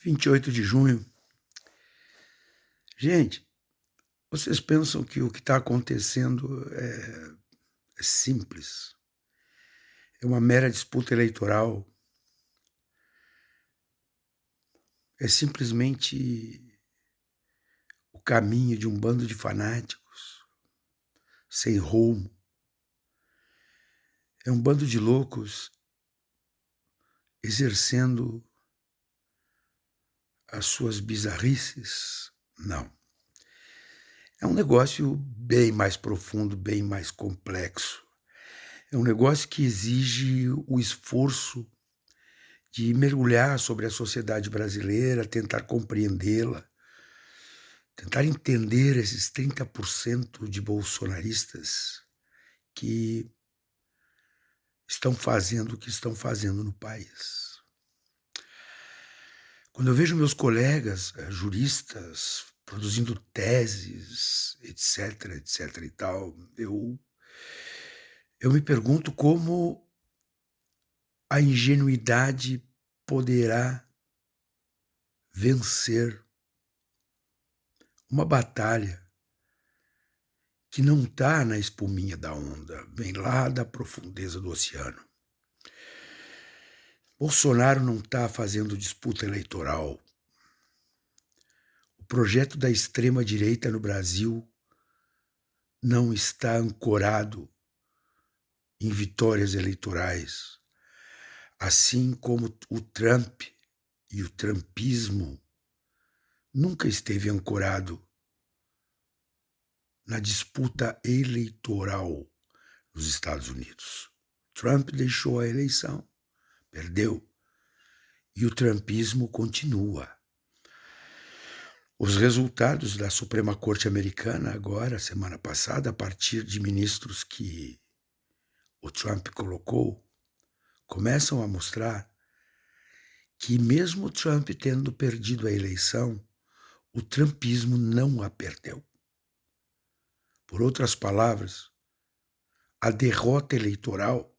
28 de junho. Gente, vocês pensam que o que está acontecendo é simples? É uma mera disputa eleitoral? É simplesmente o caminho de um bando de fanáticos sem rumo? É um bando de loucos exercendo as suas bizarrices? Não. É um negócio bem mais profundo, bem mais complexo. É um negócio que exige o esforço de mergulhar sobre a sociedade brasileira, tentar compreendê-la, tentar entender esses 30% de bolsonaristas que estão fazendo o que estão fazendo no país. Quando eu vejo meus colegas juristas produzindo teses, etc, etc e tal, eu me pergunto como a ingenuidade poderá vencer uma batalha que não está na espuminha da onda, vem lá da profundeza do oceano. Bolsonaro não está fazendo disputa eleitoral. O projeto da extrema-direita no Brasil não está ancorado em vitórias eleitorais, assim como o Trump e o trumpismo nunca esteve ancorado na disputa eleitoral nos Estados Unidos. Trump deixou a eleição, perdeu, e o trumpismo continua. Os resultados da Suprema Corte Americana agora, semana passada, a partir de ministros que o Trump colocou, começam a mostrar que mesmo Trump tendo perdido a eleição, o trumpismo não a perdeu. Por outras palavras, a derrota eleitoral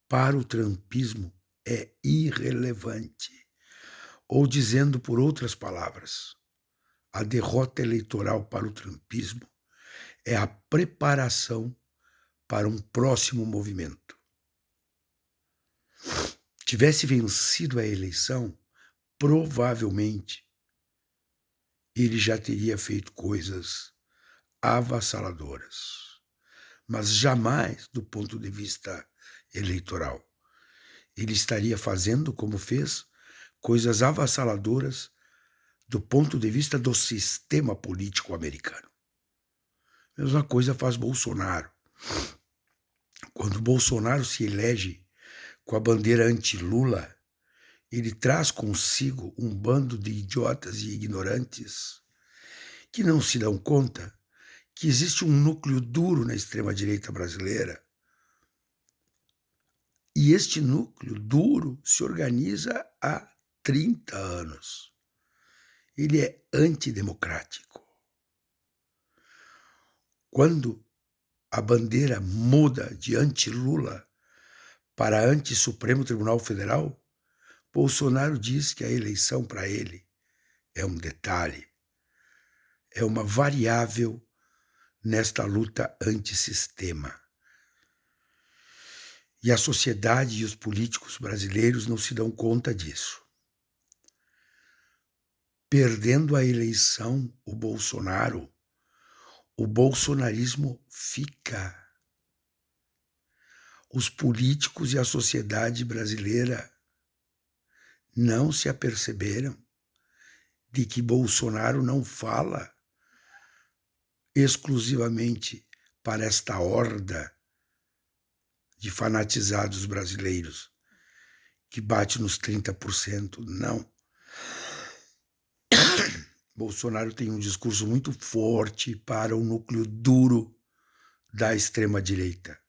para o trumpismo é irrelevante. Ou dizendo por outras palavras, a derrota eleitoral para o trumpismo é a preparação para um próximo movimento. Tivesse vencido a eleição, provavelmente ele já teria feito coisas avassaladoras, mas jamais do ponto de vista eleitoral. Ele estaria fazendo, como fez, coisas avassaladoras do ponto de vista do sistema político americano. Mesma coisa faz Bolsonaro. Quando Bolsonaro se elege com a bandeira anti-Lula, ele traz consigo um bando de idiotas e ignorantes que não se dão conta que existe um núcleo duro na extrema-direita brasileira. E este núcleo duro se organiza há 30 anos. Ele é antidemocrático. Quando a bandeira muda de anti-Lula para anti-Supremo Tribunal Federal, Bolsonaro diz que a eleição para ele é um detalhe, é uma variável nesta luta antissistema. E a sociedade e os políticos brasileiros não se dão conta disso. Perdendo a eleição, o bolsonarismo fica. Os políticos e a sociedade brasileira não se aperceberam de que Bolsonaro não fala exclusivamente para esta horda de fanatizados brasileiros que bate nos 30%. Não. Bolsonaro tem um discurso muito forte para o núcleo duro da extrema-direita,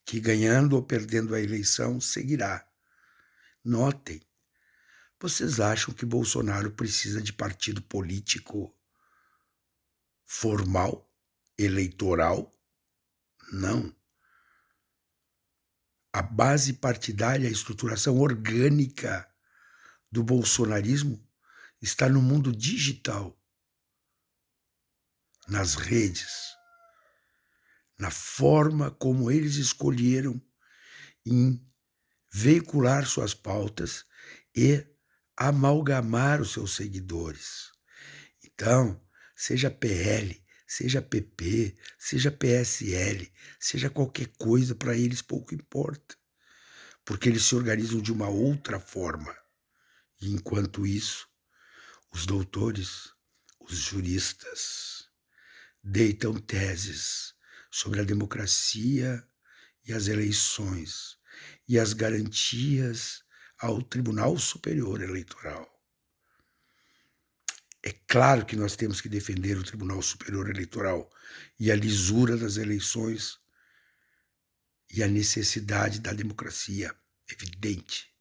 que ganhando ou perdendo a eleição seguirá. Notem, vocês acham que Bolsonaro precisa de partido político formal, eleitoral? Não. A base partidária, a estruturação orgânica do bolsonarismo está no mundo digital, nas redes, na forma como eles escolheram em veicular suas pautas e amalgamar os seus seguidores. Então, seja PL, seja PP, seja PSL, seja qualquer coisa, para eles pouco importa, porque eles se organizam de uma outra forma. E enquanto isso, os doutores, os juristas, deitam teses sobre a democracia e as eleições e as garantias ao Tribunal Superior Eleitoral. É claro que nós temos que defender o Tribunal Superior Eleitoral e a lisura das eleições e a necessidade da democracia, evidente.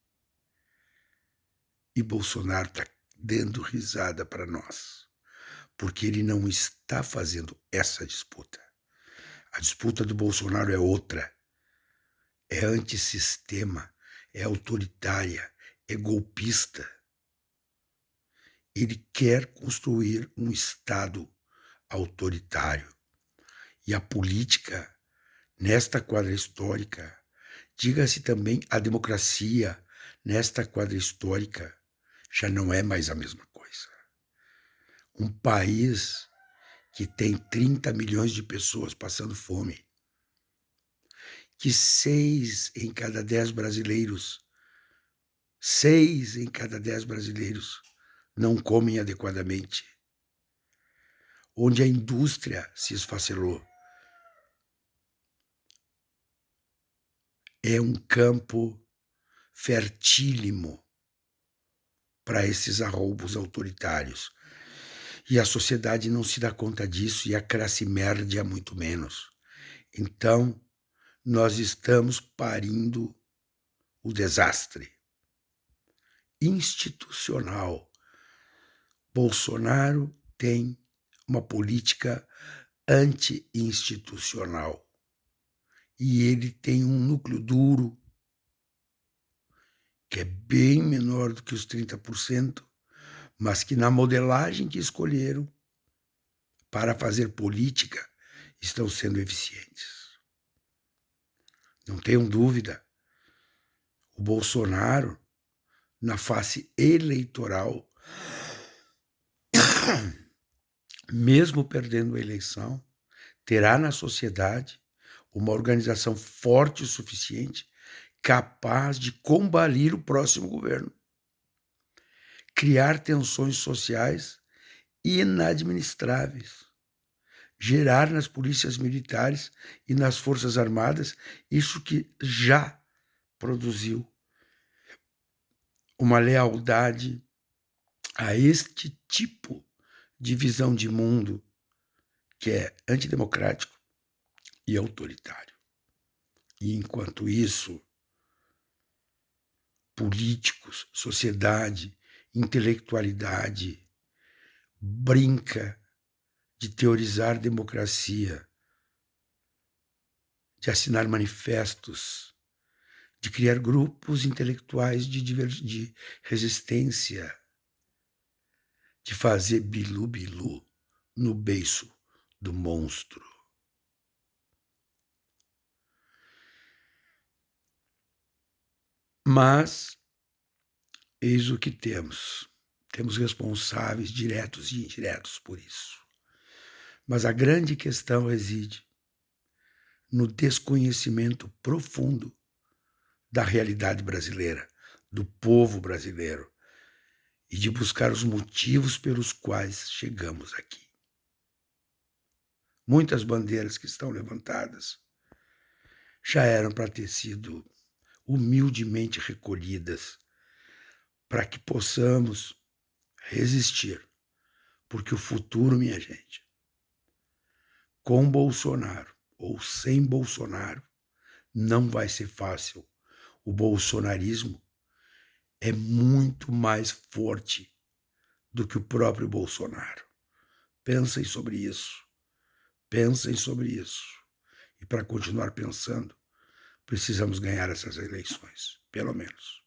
E Bolsonaro está dando risada para nós, porque ele não está fazendo essa disputa. A disputa do Bolsonaro é outra. É antissistema, é autoritária, é golpista. Ele quer construir um Estado autoritário. E a política, nesta quadra histórica, diga-se também a democracia, nesta quadra histórica, já não é mais a mesma coisa. Um país que tem 30 milhões de pessoas passando fome, que 6 em cada 10 brasileiros não comem adequadamente, onde a indústria se esfacelou. É um campo fertílimo para esses arroubos autoritários. E a sociedade não se dá conta disso, e a classe média muito menos. Então, nós estamos parindo o desastre institucional. Bolsonaro tem uma política anti-institucional. E ele tem um núcleo duro que é bem menor do que os 30%, mas que na modelagem que escolheram para fazer política estão sendo eficientes. Não tenham dúvida, o Bolsonaro, na face eleitoral, mesmo perdendo a eleição, terá na sociedade uma organização forte o suficiente, capaz de combater o próximo governo, criar tensões sociais inadministráveis, gerar nas polícias militares e nas forças armadas isso que já produziu uma lealdade a este tipo de visão de mundo que é antidemocrático e autoritário. E enquanto isso, políticos, sociedade, intelectualidade brinca de teorizar democracia, de assinar manifestos, de criar grupos intelectuais de resistência, de fazer bilu-bilu no beiço do monstro. Mas eis o que temos. Temos responsáveis diretos e indiretos por isso. Mas a grande questão reside no desconhecimento profundo da realidade brasileira, do povo brasileiro, e de buscar os motivos pelos quais chegamos aqui. Muitas bandeiras que estão levantadas já eram para ter sido humildemente recolhidas, para que possamos resistir, porque o futuro, minha gente, com Bolsonaro ou sem Bolsonaro, não vai ser fácil. O bolsonarismo é muito mais forte do que o próprio Bolsonaro. Pensem sobre isso. Pensem sobre isso. E para continuar pensando, precisamos ganhar essas eleições, pelo menos.